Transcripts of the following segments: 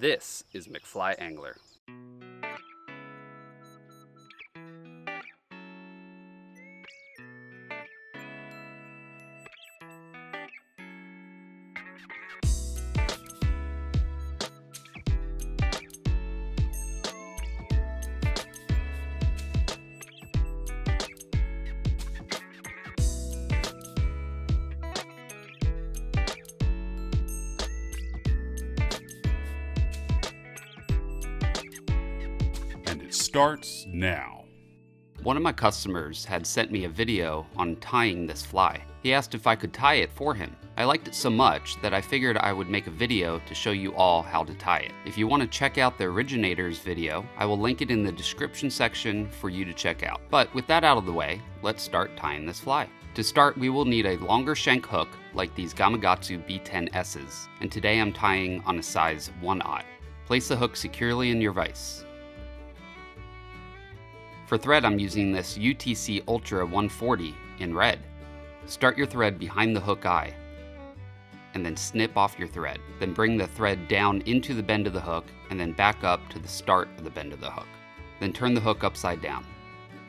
This is McFly Angler. Starts now. One of my customers had sent me a video on tying this fly. He asked if I could tie it for him. I liked it so much that I figured I would make a video to show you all how to tie it. If you want to check out the originator's video, I will link it in the description section for you to check out. But with that out of the way, let's start tying this fly. To start, we will need a longer shank hook like these Gamakatsu B10S's, and today I'm tying on a size 1/0. Place the hook securely in your vise. For thread, I'm using this UTC Ultra 140 in red. Start your thread behind the hook eye, and then snip off your thread. Then bring the thread down into the bend of the hook, and then back up to the start of the bend of the hook. Then turn the hook upside down.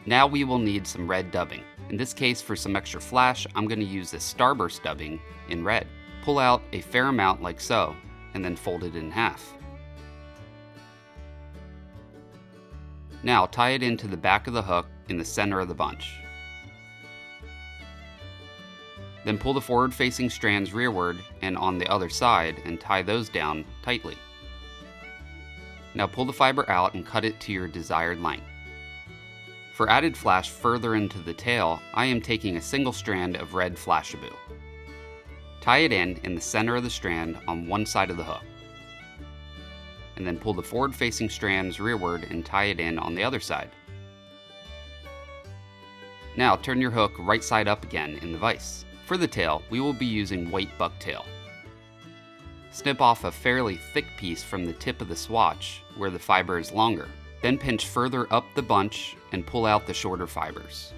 Now we will need some red dubbing. In this case, for some extra flash, I'm going to use this starburst dubbing in red. Pull out a fair amount like so, and then fold it in half. Now tie it into the back of the hook in the center of the bunch. Then pull the forward-facing strands rearward and on the other side and tie those down tightly. Now pull the fiber out and cut it to your desired length. For added flash further into the tail, I am taking a single strand of red Flashabou. Tie it in the center of the strand on one side of the hook, and then pull the forward-facing strands rearward and tie it in on the other side. Now turn your hook right side up again in the vise. For the tail, we will be using white bucktail. Snip off a fairly thick piece from the tip of the swatch where the fiber is longer. Then pinch further up the bunch and pull out the shorter fibers.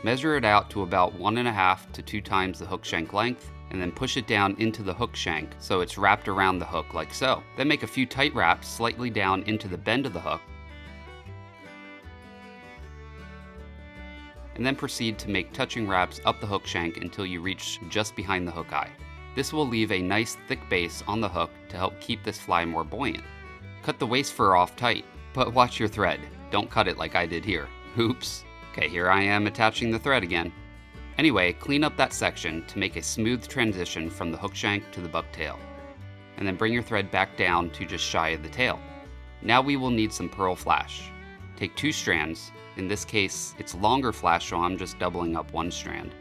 Measure it out to about 1.5 to 2 times the hook shank length, and then push it down into the hook shank so it's wrapped around the hook like so. Then make a few tight wraps slightly down into the bend of the hook, and then proceed to make touching wraps up the hook shank until you reach just behind the hook eye. This will leave a nice thick base on the hook to help keep this fly more buoyant. Cut the waist fur off tight, but watch your thread. Don't cut it like I did here. Oops. Okay, here I am attaching the thread again. Anyway, clean up that section to make a smooth transition from the hook shank to the bucktail, and then bring your thread back down to just shy of the tail. Now we will need some pearl flash. Take 2 strands. In this case, it's longer flash, so I'm just doubling up 1 strand.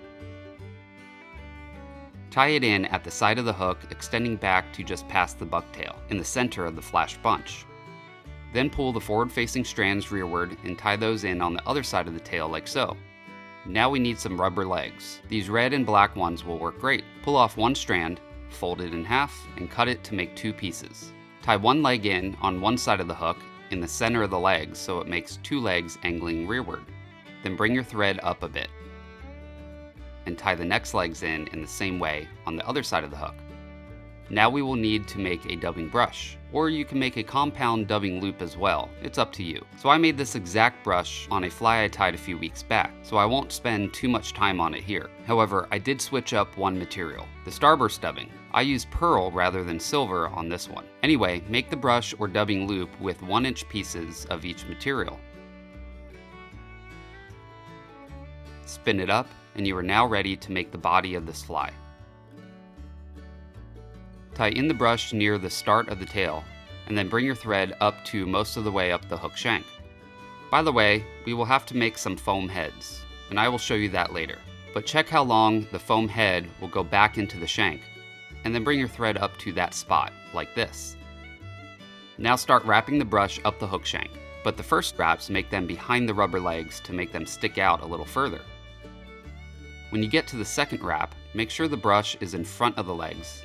Tie it in at the side of the hook, extending back to just past the bucktail, in the center of the flash bunch. Then pull the forward-facing strands rearward and tie those in on the other side of the tail like so. Now we need some rubber legs. These red and black ones will work great. Pull off 1 strand, fold it in half, and cut it to make 2 pieces. Tie 1 leg in on one side of the hook in the center of the legs so it makes 2 legs angling rearward. Then bring your thread up a bit, and tie the next legs in the same way on the other side of the hook. Now we will need to make a dubbing brush, or you can make a compound dubbing loop as well. It's up to you. So I made this exact brush on a fly I tied a few weeks back, so I won't spend too much time on it here. However, I did switch up one material, the starburst dubbing. I used pearl rather than silver on this one. Anyway, make the brush or dubbing loop with 1-inch pieces of each material. Spin it up, and you are now ready to make the body of this fly. Tie in the brush near the start of the tail, and then bring your thread up to most of the way up the hook shank. By the way, we will have to make some foam heads, and I will show you that later. But check how long the foam head will go back into the shank, and then bring your thread up to that spot, like this. Now start wrapping the brush up the hook shank, but the first wraps make them behind the rubber legs to make them stick out a little further. When you get to the second wrap, make sure the brush is in front of the legs,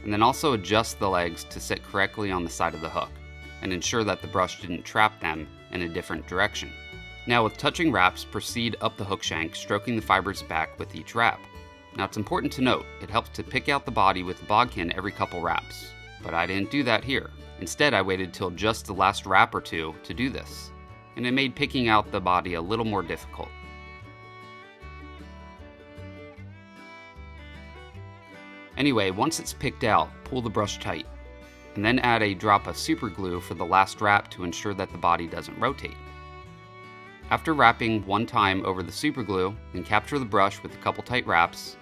and then also adjust the legs to sit correctly on the side of the hook, and ensure that the brush didn't trap them in a different direction. Now with touching wraps, proceed up the hook shank, stroking the fibers back with each wrap. Now it's important to note, it helps to pick out the body with the bodkin every couple wraps, but I didn't do that here. Instead, I waited till just the last wrap or two to do this, and it made picking out the body a little more difficult. Anyway, once it's picked out, pull the brush tight, and then add a drop of super glue for the last wrap to ensure that the body doesn't rotate. After wrapping one time over the super glue, then capture the brush with a couple tight wraps,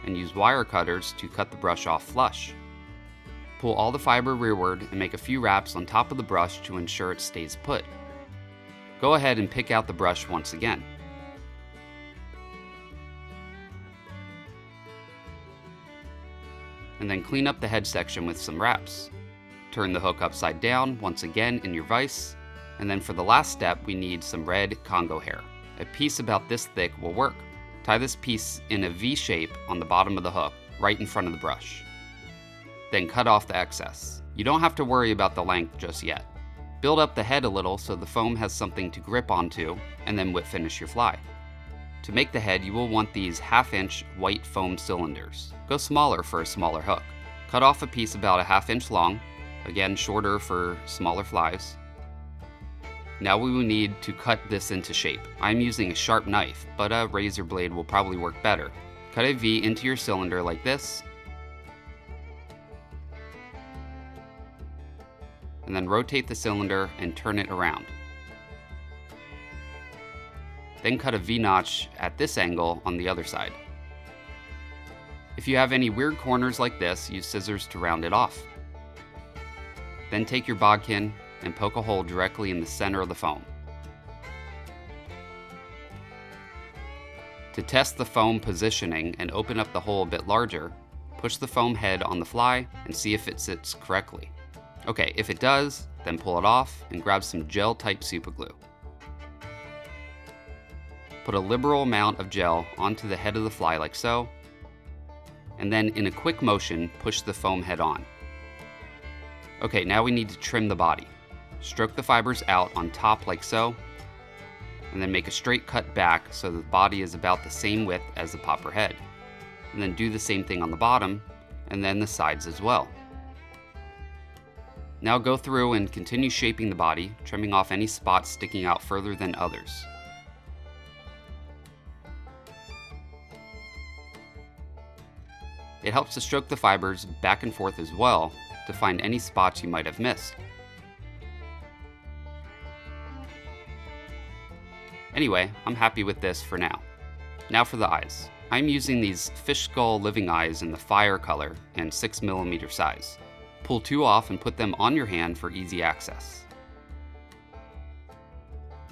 and use wire cutters to cut the brush off flush. Pull all the fiber rearward and make a few wraps on top of the brush to ensure it stays put. Go ahead and pick out the brush once again. And then clean up the head section with some wraps. Turn the hook upside down once again in your vise, and then for the last step we need some red Congo hair. A piece about this thick will work. Tie this piece in a V shape on the bottom of the hook, right in front of the brush. Then cut off the excess. You don't have to worry about the length just yet. Build up the head a little so the foam has something to grip onto, and then whip finish your fly. To make the head, you will want these 1/2 inch white foam cylinders. Go smaller for a smaller hook. Cut off a piece about 1/2 inch long, again shorter for smaller flies. Now we will need to cut this into shape. I'm using a sharp knife, but a razor blade will probably work better. Cut a V into your cylinder like this, and then rotate the cylinder and turn it around. Then cut a V-notch at this angle on the other side. If you have any weird corners like this, use scissors to round it off. Then take your bodkin and poke a hole directly in the center of the foam. To test the foam positioning and open up the hole a bit larger, push the foam head on the fly and see if it sits correctly. Okay, if it does, then pull it off and grab some gel-type super glue. Put a liberal amount of gel onto the head of the fly like so, and then in a quick motion, push the foam head on. Okay, now we need to trim the body. Stroke the fibers out on top like so, and then make a straight cut back so the body is about the same width as the popper head. And then do the same thing on the bottom, and then the sides as well. Now go through and continue shaping the body, trimming off any spots sticking out further than others. It helps to stroke the fibers back and forth as well to find any spots you might have missed. Anyway, I'm happy with this for now. Now for the eyes. I'm using these fish skull living eyes in the fire color and 6mm size. Pull 2 off and put them on your hand for easy access.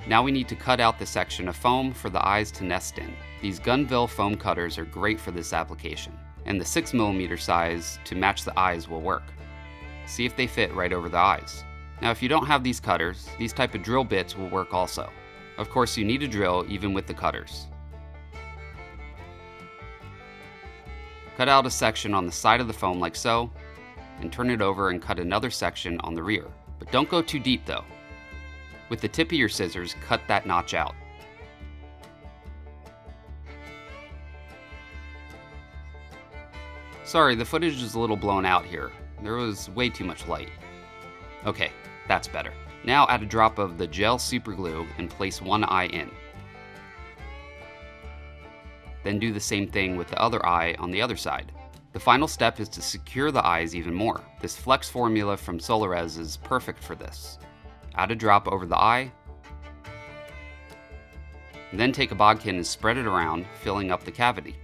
Now we need to cut out the section of foam for the eyes to nest in. These Gunville foam cutters are great for this application, and the 6mm size to match the eyes will work. See if they fit right over the eyes. Now if you don't have these cutters, these type of drill bits will work also. Of course you need a drill even with the cutters. Cut out a section on the side of the foam like so, and turn it over and cut another section on the rear. But don't go too deep though. With the tip of your scissors, cut that notch out. Sorry, the footage is a little blown out here. There was way too much light. Okay, that's better. Now add a drop of the gel super glue and place one eye in. Then do the same thing with the other eye on the other side. The final step is to secure the eyes even more. This flex formula from Solarez is perfect for this. Add a drop over the eye, and then take a bodkin and spread it around, filling up the cavity.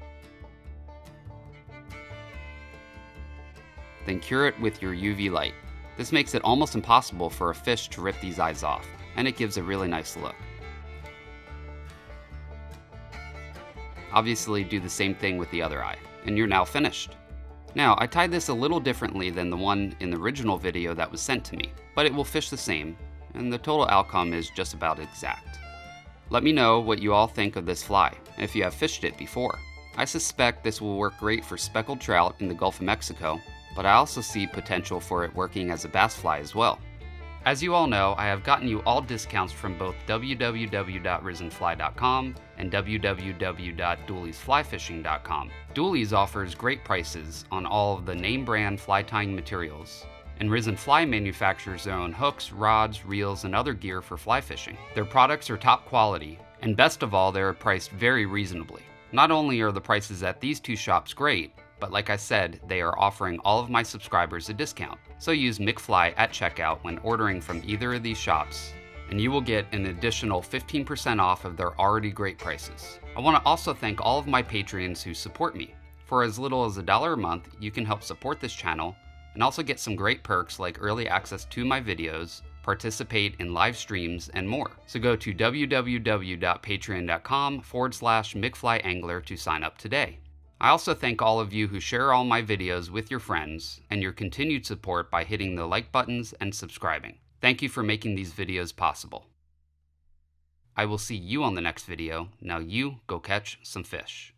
Then cure it with your UV light. This makes it almost impossible for a fish to rip these eyes off, and it gives a really nice look. Obviously do the same thing with the other eye, and you're now finished. Now, I tied this a little differently than the one in the original video that was sent to me, but it will fish the same, and the total outcome is just about exact. Let me know what you all think of this fly, and if you have fished it before. I suspect this will work great for speckled trout in the Gulf of Mexico, but I also see potential for it working as a bass fly as well. As you all know, I have gotten you all discounts from both www.risenfly.com and www.dooliesflyfishing.com. Doolies offers great prices on all of the name brand fly tying materials, and Risen Fly manufactures their own hooks, rods, reels, and other gear for fly fishing. Their products are top quality, and best of all, they are priced very reasonably. Not only are the prices at these two shops great, but like I said, they are offering all of my subscribers a discount. So use McFly at checkout when ordering from either of these shops, and you will get an additional 15% off of their already great prices. I want to also thank all of my Patreons who support me. For as little as $1 a month, you can help support this channel and also get some great perks like early access to my videos, participate in live streams, and more. So go to www.patreon.com/McFlyAngler to sign up today. I also thank all of you who share all my videos with your friends and your continued support by hitting the like buttons and subscribing. Thank you for making these videos possible. I will see you on the next video. Now you go catch some fish.